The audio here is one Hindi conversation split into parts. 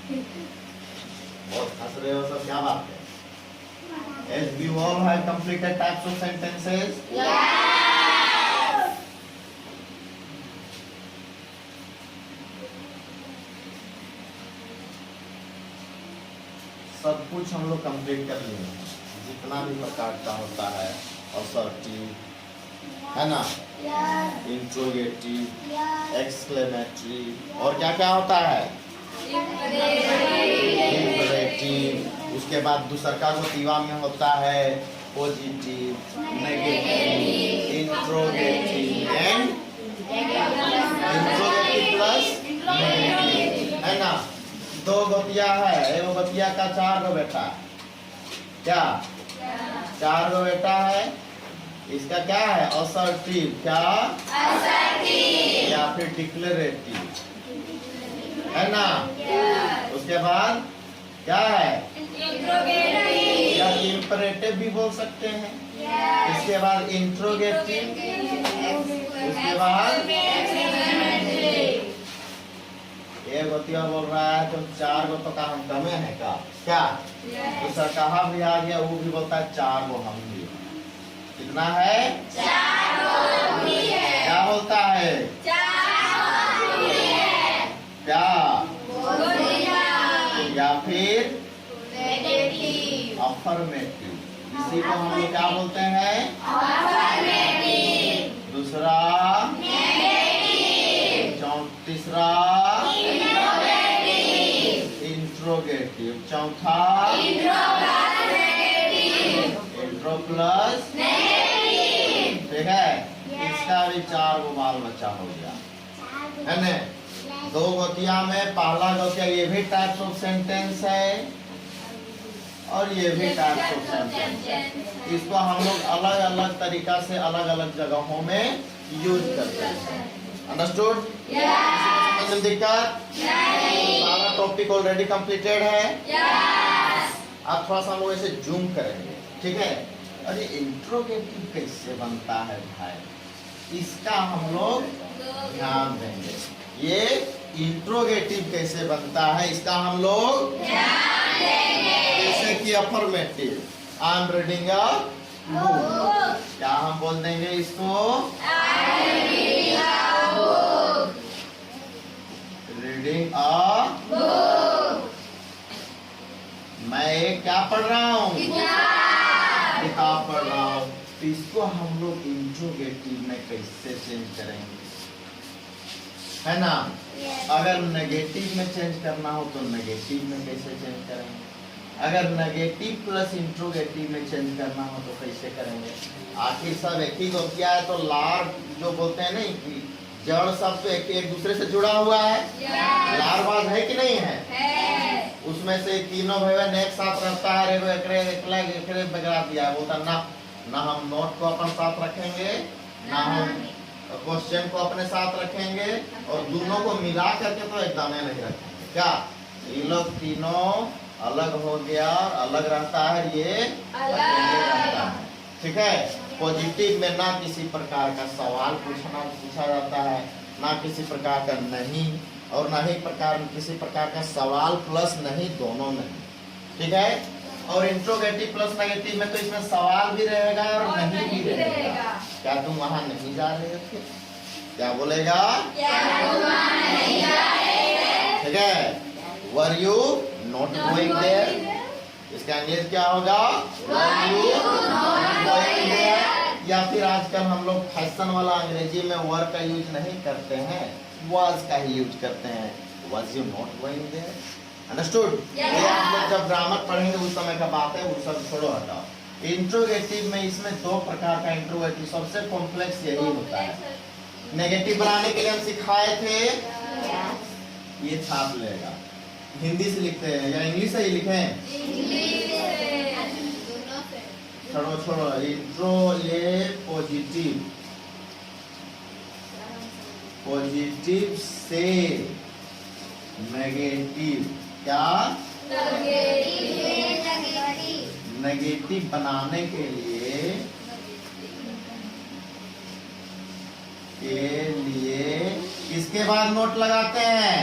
बहुत हंस रहे हो सब, क्या बात है? As we all have completed types of sentences. सब कुछ हम लोग कंप्लीट कर लिए हैं, जितना भी प्रकार का होता है, असर्टिव है ना, इंट्रोगेटिव, एक्सक्लेमेटरी, और क्या क्या होता है, इंपरेटिव। उसके बाद दूसरा का जो तीवा में होता है positive, negative, interrogative and interrogative plus negative, है ना। दो बतिया है, एगो बतिया का 4 गो बेटा, क्या 4 गो बेटा है। इसका क्या है, असर्टिव, क्या असर्टिव, या फिर डिक्लेरेटिव, है ना। उसके बाद क्या है, इंट्रोगेटिव या इंपरेटिव भी बोल सकते हैं। इसके बाद इंट्रोगेटिव, उसके बाद एक बतिया बोल रहा है तो 4 गो तो का हम कमे है का, क्या दूसरा कहा भी आ गया, वो भी बोलता है 4 गो हम भी। कितना है, 4 गो भी है। क्या बोलता है, 4 गो भी है, क्या या फिर नेगेटिव, अफर्मेटिव। इसी को हम लोग क्या बोलते हैं, अफर्मेटिव। दूसरा नेगेटिव, तीसरा इंट्रोगेटिव, चौथा इंट्रो प्लस नेगेटिव, ठीक है। इसका भी 4 गो बाल बच्चा हो गया, है ना। दो गतिया में पहला गतिया ये भी टाइप्स ऑफ सेंटेंस है और ये भी टाइप्स ऑफ सेंटेंस है। इसको हम लोग अलग अलग तरीका से अलग अलग जगहों में यूज करते हैं। अंडरस्टूड? यस। दिक्कत नहीं, सारा टॉपिक ऑलरेडी कंप्लीटेड है। यस। अब थोड़ा सा हम लोग ऐसे जूम करेंगे, ठीक है। अरे इंट्रोगेटिव कैसे बनता है भाई, इसका हम लोग ध्यान देंगे। ये इंट्रोगेटिव कैसे बनता है, इसका हम लोग ध्यान देंगे। जैसे कि affirmative, I am reading a book, क्या हम बोल देंगे इसको, रीडिंग अ बुक। मैं क्या पढ़ रहा हूँ, किताब पढ़ रहा हूँ। तो इसको हम लोग इंट्रोगेटिव में कैसे चेंज करेंगे, है ना। अगर नेगेटिव में चेंज करना हो तो नेगेटिव में कैसे चेंज करेंगे, अगर नेगेटिव प्लस इंट्रोगेटिव में चेंज करना हो तो कैसे करेंगे। आखिर सब एक ही को किया है, तो लार जो बोलते हैं नहीं कि जड़ सब तो एक दूसरे से जुड़ा हुआ है। लारवाज है कि नहीं है, उसमें से तीनों भाई बहन एक साथ रहता है। एकरे बगरा दिया है, बोलता ना हम नोट को अपन साथ रखेंगे, ना हम क्वेश्चन को अपने साथ रखेंगे, और दोनों को मिला करके तो एकदम नहीं रखेंगे। क्या ये लोग तीनों अलग हो गया, अलग रहता है, ये अलग रहता है, ठीक है। पॉजिटिव में ना किसी प्रकार का सवाल पूछा जाता है, ना किसी प्रकार का नहीं, और ना ही किसी प्रकार का सवाल प्लस नहीं, दोनों नहीं, ठीक है। और इंट्रोगेटिव प्लस नेगेटिव में तो इसमें सवाल भी रहेगा और नहीं भी रहेगा। क्या तुम वहां नहीं जा रहे थे, क्या बोलेगा, ठीक है। Were you not going there, इसका इंग्लिश क्या होगा, were you not going there. या फिर आजकल हम लोग फैशन वाला अंग्रेजी में वर का यूज नहीं करते हैं, वाज का ही यूज करते हैं, was you not going there. Understood? ये हम लोग जब ग्रामर पढ़ेंगे उस समय का बात है, वो सब छोड़ो, हटाओ। इंट्रोगेटिव में इसमें 2 प्रकार का इंट्रोगेटिव, सबसे कॉम्प्लेक्स यही होता है। नेगेटिव बनाने के लिए हम सिखाए थे, ये छाप लेगा। हिंदी से लिखते हैं या इंग्लिश से ही लिखें, छोड़ो इंट्रो, ये पॉजिटिव से नेगेटिव, क्या नेगेटिव बनाने के लिए इसके बाद नोट लगाते हैं।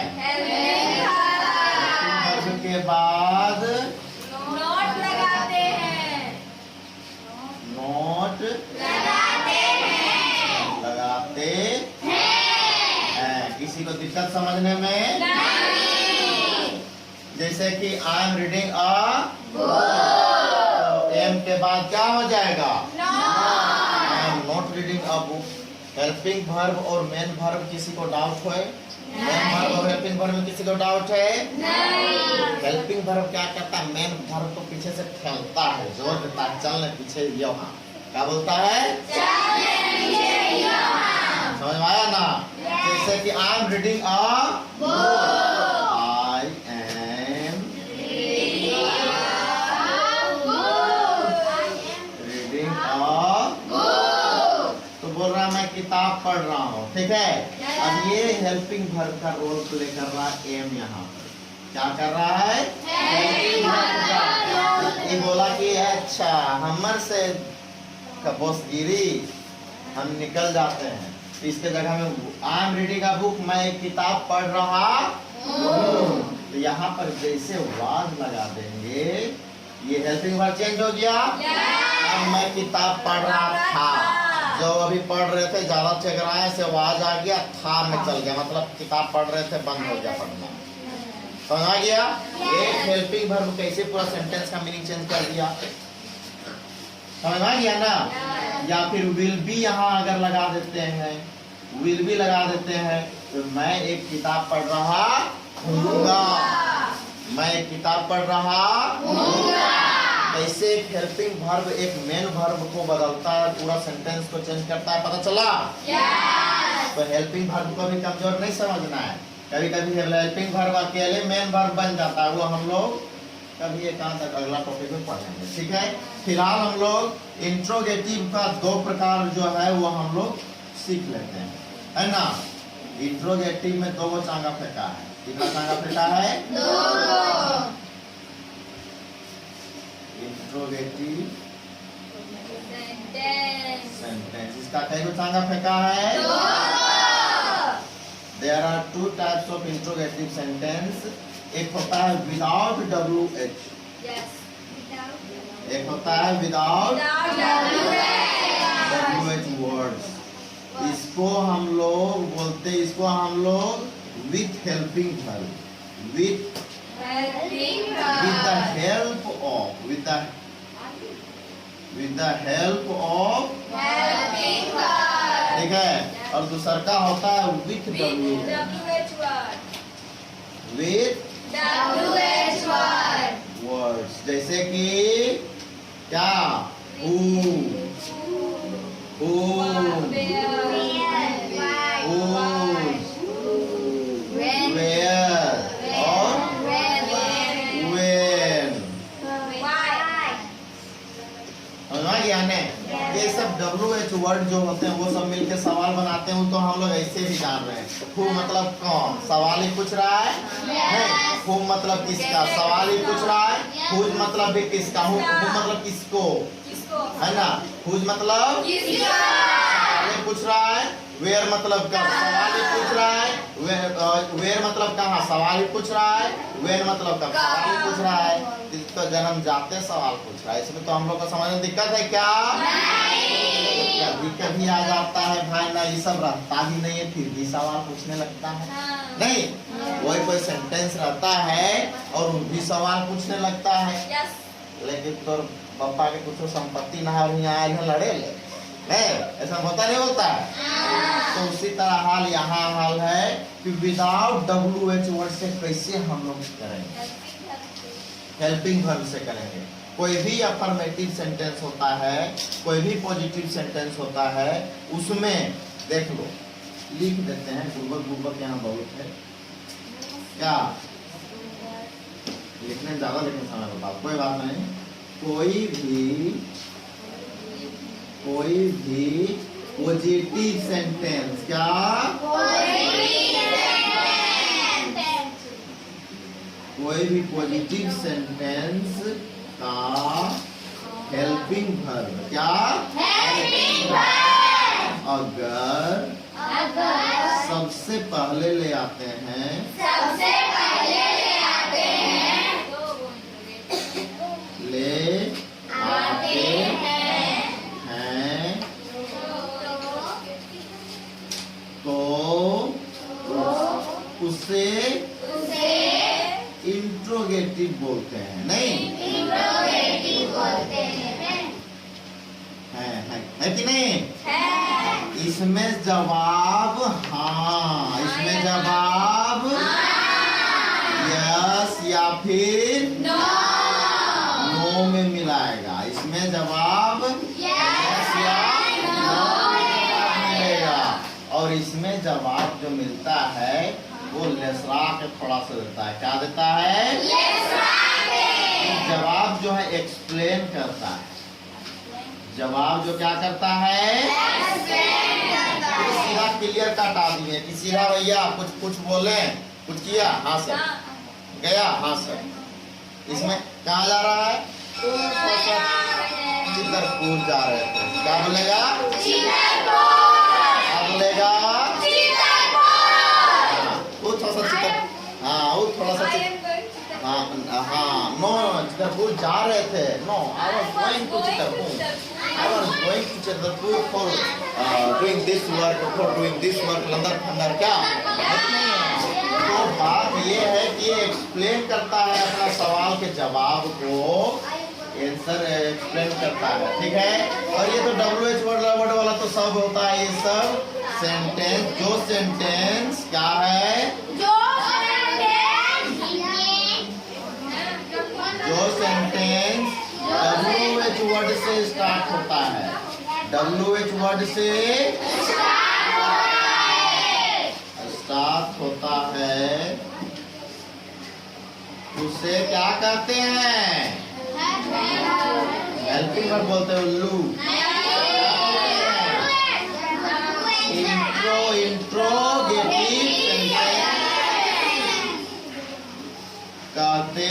के बाद नोट लगाते हैं। नोट लगाते हैं। लगाते हैं। किसी को दिक्कत समझने में? नहीं। जैसे कि I am reading a book, am के बाद क्या हो जाएगा? I am not reading a book. Helping verb और मेन वर्ब किसी को डाउट है? मेन वर्ब और हेल्पिंग वर्ब में किसी को डाउट है? नहीं। हेल्पिंग वर्ब क्या करता है? मेन वर्ब को पीछे से ठेलता है, जोर देता है, चलने पीछे यहाँ क्या बोलता है? चलने पीछे यहाँ। समझ में आया ना? जैसे कि I am reading a book. I am reading a book. तो बोल रहा मैं किताब पढ़ रहा हूँ, ठीक है? अब ये हेल्पिंग वर्ब का रोल प्ले कर रहा है एम यहाँ पर। क्या कर रहा है? हेल्पिंग वर्ब का। ये बोला कि अच्छा हमर से कबोसगिरी हम निकल जाते हैं, इसके जगह में आई एम रीडिंग अ बुक, मैं एक किताब पढ़ रहा हूँ। तो यहाँ पर जैसे वाज लगा देंगे, ये हेल्पिंग वर्ब चेंज हो गया। अब मैं किताब पढ़ रहा था, जो अभी पढ़ रहे थे ज्यादा चेकराए से आवाज आ गया, था में चल गया, मतलब किताब पढ़ रहे थे बंद हो गया पढ़ना। समझ आ गया? एक हेल्पिंग वर्ब कैसे पूरा सेंटेंस का मीनिंग चेंज कर दिया। समझ आ गया ना? या फिर विल बी यहाँ अगर लगा देते हैं, विल बी लगा देते हैं, तो मैं एक किताब पढ़ रहा हूँगा, मैं एक किताब पढ़ रहा हूँगा। कैसे एक हेल्पिंग वर्ब एक मेन वर्ब को बदलता है, पूरा सेंटेंस को चेंज करता है, पता चला? तो हेल्पिंग वर्ब को भी कमजोर नहीं समझना है। कभी कभी हेल्पिंग वर्ब अकेले मेन वर्ब बन जाता है, वो हम लोग कभी एकांत अगला टॉपिक में पढ़ेंगे, ठीक है? फिलहाल हम लोग इंट्रोगेटिव का दो प्रकार जो है वो हम लोग सीख लेते हैं, है ना? इंट्रोगेटिव में दो चांगा फेंका है। कितना चांगा फेंका है? दो। इंट्रोगेटिव सेंटेंस, इसका कई चांगा फेंका है? There are two types of interrogative sentence. एक होता है विदाउट WH, एक होता है विदाउट WH वर्ड्स। इसको हम लोग बोलते हैं, इसको हम लोग with helping verb, with the help of, with the help of, ठीक है? और दूसरा का होता है विथ वर्ड्स, जैसे कि क्या? ये सब WH वर्ड जो होते हैं वो सब मिलके सवाल बनाते हैं, तो हम लोग ऐसे भी जान रहे हैं। हु मतलब कौन, सवाल ही पूछ रहा है? नहीं। हु मतलब किसका, सवाल ही पूछ रहा है। हुज मतलब भी किसका, हु मतलब किसको, है ना? हुज मतलब सवाल ही पूछ रहा है। वेयर मतलब कब, सवाल ही पूछ रहा है। वेयर मतलब कहाँ, सवाल ही पूछ रहा है। वेयर मतलब कब, सवाल ही पूछ रहा है। तो जन्म जाते सवाल पूछ रहा है, इसमें तो हम लोग को समझ में दिक्कत है क्या? कभी कभी आ जाता है भाई ना, ये सब रहता ही नहीं है, फिर भी सवाल पूछने लगता है। नहीं, वही कोई सेंटेंस रहता है और वो भी सवाल पूछने लगता है। लेकिन तो पापा के कुछ संपत्ति ना और यहाँ आए लड़े ले, ऐसा होता नहीं होता है? तो उसी तरह हाल यहाँ हाल है कि विदाउट WH वर्ड से कैसे हम लोग करेंगे? हेल्पिंग वर्ब से करेंगे। कोई भी अफर्मेटिव सेंटेंस होता है, कोई भी पॉजिटिव सेंटेंस होता है, उसमें देख लो, लिख देते हैं। गुर्बत यहाँ बहुत है क्या? लिखने ज्यादा लिखने समय बता, कोई बात नहीं। कोई भी पॉजिटिव सेंटेंस, क्या? कोई भी पॉजिटिव सेंटेंस का हेल्पिंग वर्ब, क्या? अगर सबसे पहले ले आते हैं उसे उसे इंट्रोगेटिव बोलते हैं। नहीं इंट्रोगेटिव बोलते हैं। है कि नहीं? है। इसमें जवाब हाँ, इसमें जवाब यस या फिर नो नो में मिलाएगा। इसमें जवाब यस या नो मिलेगा। और इसमें जवाब जो मिलता है वो लेसरा के थोड़ा सा देता है। क्या देता है? जवाब जो है एक्सप्लेन करता है। जवाब जो क्या करता है? सीधा क्लियर कट आदमी है कि सीधा भैया कुछ बोले, कुछ किया हाँ सर, गया हाँ सर। इसमें कहाँ जा रहा है? चितरपुर जा रहे थे। क्या बोलेगा? क्या बोलेगा? वो थोड़ा सा हाँ नो चितरपुर जा रहे थे। No I was going to Chitarpur. I was going to Chhatarpur for doing this work, लंदर फंदर क्या? तो बात ये है कि ये एक्सप्लेन करता है अपना सवाल के जवाब को, आंसर एक्सप्लेन करता है। ठीक है। और ये तो WH वर्ड वाला तो सब होता है। ये सब सेंटेंस, जो सेंटेंस क्या है? जो सेंटेंस WH वर्ड से स्टार्ट होता है। WH वर्ड से स्टार्ट होता है, उसे क्या कहते हैं? हेल्पिंग वर्ड बोलते हैं। उल्लू। इंट्रोगेटिव सेंटेंस कहते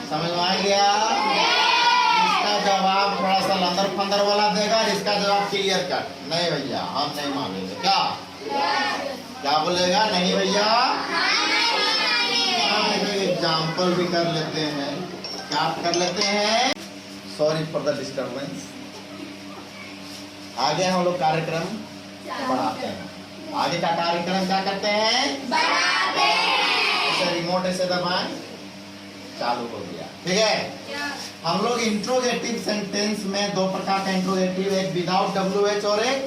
समझ में आ गया? इसका जवाब थोड़ा सा लंदर फंदर वाला देगा और इसका जवाब क्लियर कट। नहीं भैया हम नहीं मानेंगे। क्या क्या बोलेगा? नहीं भैया। एग्जाम्पल भी कर लेते हैं। क्या कर लेते हैं? Sorry for the disturbance. आगे हम लोग कार्यक्रम बढ़ाते हैं। आगे का कार्यक्रम क्या करते हैं? बढ़ाते हैं। इसे रिमोट ऐसे दबाएं, चालू हो गया। ठीक है। हम लोग इंट्रोगेटिव सेंटेंस में दो प्रकार का इंट्रोगेटिव, एक विदाउट WH और एक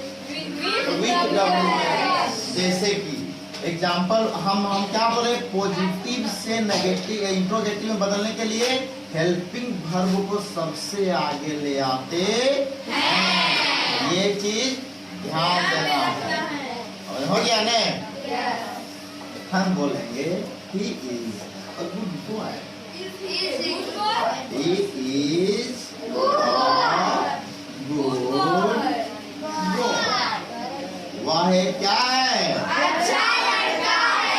विद WH। जैसे कि एग्जाम्पल हम क्या बोले? पॉजिटिव से नेगेटिव इंट्रोगेटिव में बदलने के लिए हेल्पिंग वर्ब को सबसे आगे ले आते हैं। ये चीज ध्यान देना है। हो गया ने? हम बोलेंगे he is a good boy। He is a good boy। वह क्या है? अच्छा लड़का है।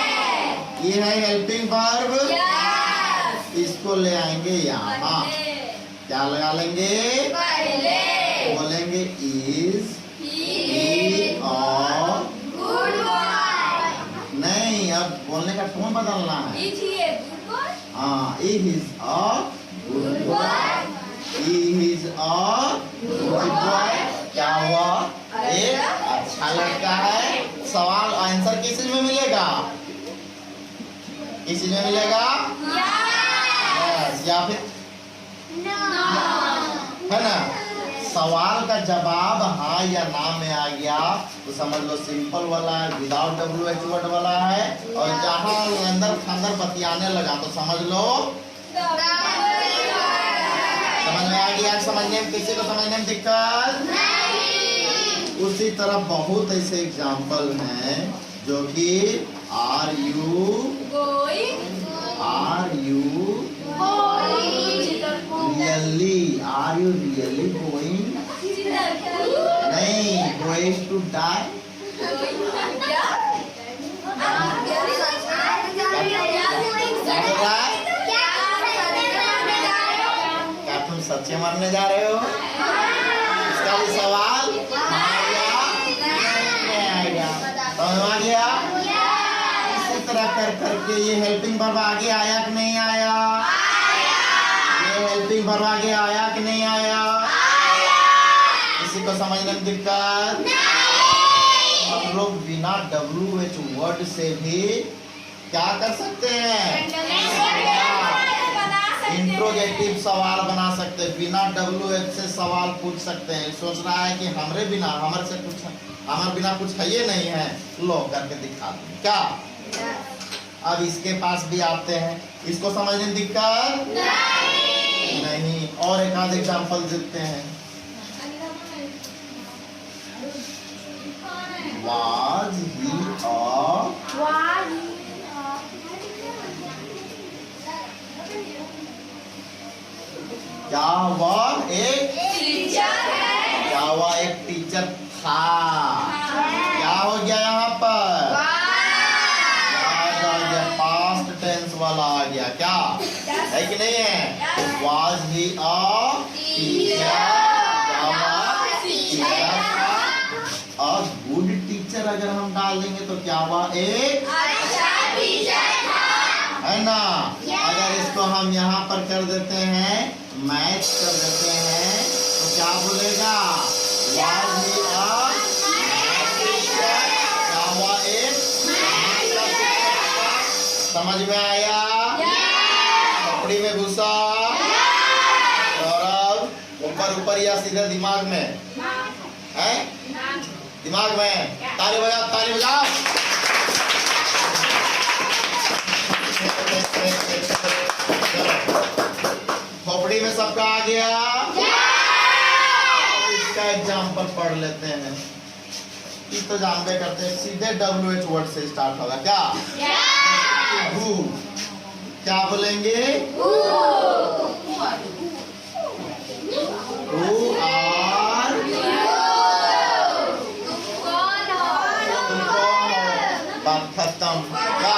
ये है हेल्पिंग वर्ब। इसको ले आएंगे यहाँ। क्या लगा लेंगे? बोलेंगे is गुड बॉय। नहीं, अब बोलने का टोन बदलना है। हाँ, he is a good boy। He is a good boy। क्या हुआ? एक अच्छा लड़का है। सवाल आंसर किस चीज में मिलेगा? किस चीज में मिलेगा? Yes, या फिर है ना? सवाल का जवाब हाँ या ना में आ गया तो समझ लो सिंपल वाला है, विदाउट WH वर्ड वाला है। और जहाँ अंदर फंदर बतियाने लगा तो समझ लो समझ में आ गया। समझने में किसी को समझने में दिक्कत नहीं। उसी तरह बहुत ऐसे एग्जाम्पल हैं जो कि आर यू रियली गोइंग? नहीं, गोइंग टू डाई। क्या तुम सच्चे मरने जा रहे हो? इसका भी सवाल समझ आ गया? इसी तरह कर करके ये हेल्पिंग वर्ब आगे आया कि नहीं आया? ये हेल्पिंग वर्ब आगे आया कि नहीं आया? किसी को समझने में दिक्कत? हम लोग बिना WH वर्ड से भी क्या कर सकते हैं, इंट्रोगेटिव सवाल बना सकते हैं, बिना WH से सवाल पूछ सकते हैं। सोच रहा है कि हमारे बिना कुछ है ये नहीं है, लो करके दिखा दूं क्या। अब इसके पास भी आते हैं, इसको समझने में दिक्कत नहीं। और एक आध एग्जाम्पल देते हैं। Was he क्या वह एक टीचर था। क्या हो गया यहाँ पर, वाज आ गया, पास्ट टेंस वाला आ गया, क्या है कि नहीं है। वाज ही अ टीचर, और गुड टीचर अगर हम डाल देंगे तो क्या हुआ, एक अच्छा टीचर था, है ना। अगर इसको हम यहाँ पर कर देते हैं, मैच कर देते हैं, तो क्या बोलेगा, वाज ही अ टीचर, क्या हुआ, एक। समझ में आया, कपड़ी में घुसा, और अब ऊपर या सीधे दिमाग में है, दिमाग में। ताली बजाओ, ताली बजाओ। खोपड़ी में सबका आ गया। इसका एग्जाम्पल पढ़ लेते हैं। इस तो जानबे करते हैं, सीधे WH वर्ड से स्टार्ट होगा, क्या हु, क्या बोलेंगे, हु आर, बात खत्म। क्या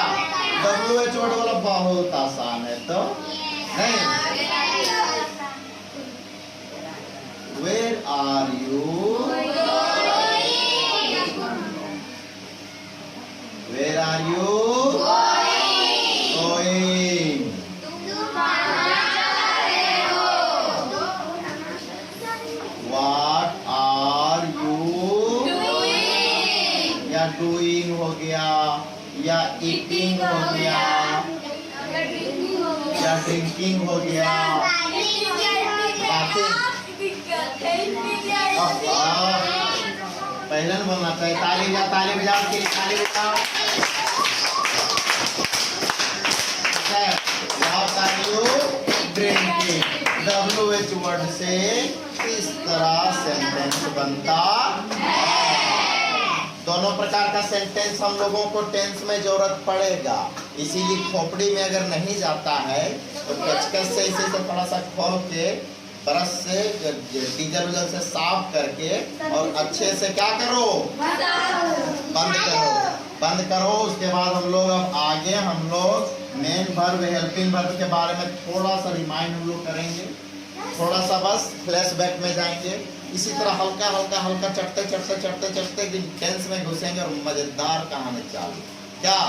WH वर्ड वाला बहुत आसान है, तो नहीं। Where are you? Where are you? Going. What are you या doing हो गया, या eating हो गया, या drinking हो गया, पहले न बोलना चाहिए। ताली बजाओ, ताली बजाओ, ताली बजाओ। ड्रिंकिंग WH वर्ड से इस तरह सेंटेंस बनता है। दोनों प्रकार का सेंटेंस हम लोगों को टेंस में जरूरत पड़ेगा, इसीलिए खोपड़ी में अगर नहीं जाता है तो कचकच से इसे तो थोड़ा सा खोल के ब्रश से डीजल से साफ करके और अच्छे से क्या करो, बंद करो। उसके बाद हम लोग अब आगे हम लोग मेन वर्ब, हेल्पिंग वर्ब के बारे में थोड़ा सा रिमाइंड हम लोग करेंगे, थोड़ा सा बस फ्लैशबैक में जाएंगे। इसी तरह हल्का चढ़ते टेंस में घुसेंगे और मजेदार कहानी चालू। क्या,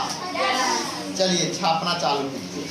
चलिए छापना चालू कीजिए।